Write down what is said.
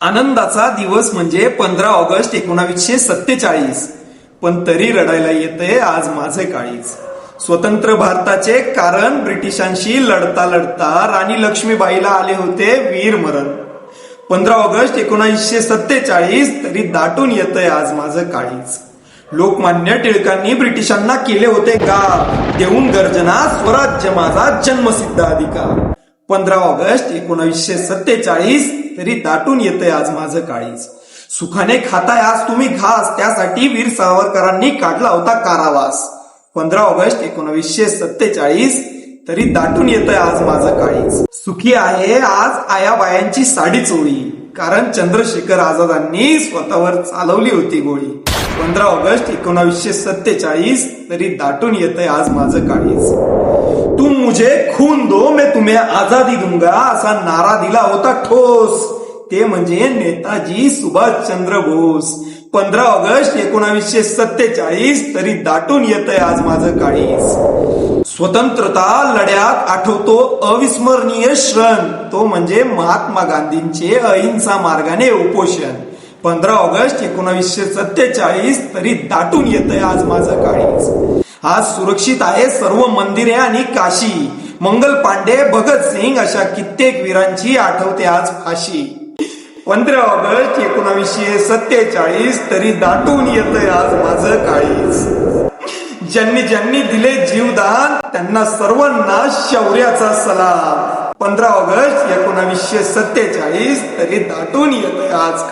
आनंदाचा दिवस म्हणजे 15 ऑगस्ट 1947, पण तरी रडायला येते आज माझे काळीज. स्वतंत्र भारताचे कारण ब्रिटिशांशी लढता लढता राणी लक्ष्मीबाईला आले होते वीर मरण. 15 ऑगस्ट 1947 तरी दाटून येतंय आज माझं काळीज. लोकमान्य टिळकांनी ब्रिटिशांना केले होते गार, देऊन गर्जना स्वराज्य माझा जन्मसिद्ध अधिकार. 15 ऑगस्ट 1947 तरी दाटून येतंय आज माझं काळीज. सुखाने खाताय आज तुम्ही घास, त्यासाठी वीर सावरकरांनी काढला होता कारावास. 15 ऑगस्ट 1947 तरी दाटून येतंय आज माझं काळीज. सुखी आहे आज आयाबायांची साडी चोळी, कारण चंद्रशेखर आझादांनी स्वतःवर चालवली होती गोळी. 15 ऑगस्ट 1947 तरी दाटून येतंय आज माझं काळीज. तुम मुझे खून दो मैं तुम्हें आजादी दूंगा, असा नारा दिला होता ठोस, ते म्हणजे नेताजी सुभाषचंद्र बोस. 15 ऑगस्ट 1947 तरी दाटून येतंय आज माझं काळीज. स्वतंत्रता लढ्यात आठवतो अविस्मरणीय क्षण, तो म्हणजे महात्मा गांधींचे अहिंसा मार्गाने उपोषण. 15 ऑगस्ट 1947 तरी दाटून येतंय आज माझं काळीज. आज सुरक्षित आहे सर्व मंदिरे आणि काशी, मंगल पांडे, भगतसिंग अशा कित्येक वीरांची आठवते आज फाशी. 15 ऑगस्ट 1947 तरी दाटून येतंय आज माझं काळीज. ज्यांनी ज्यांनी दिले जीवदान त्यांना सर्वांना शौर्याचा सलाम. 15 ऑगस्ट 1947 तरी दाटून येतंय आज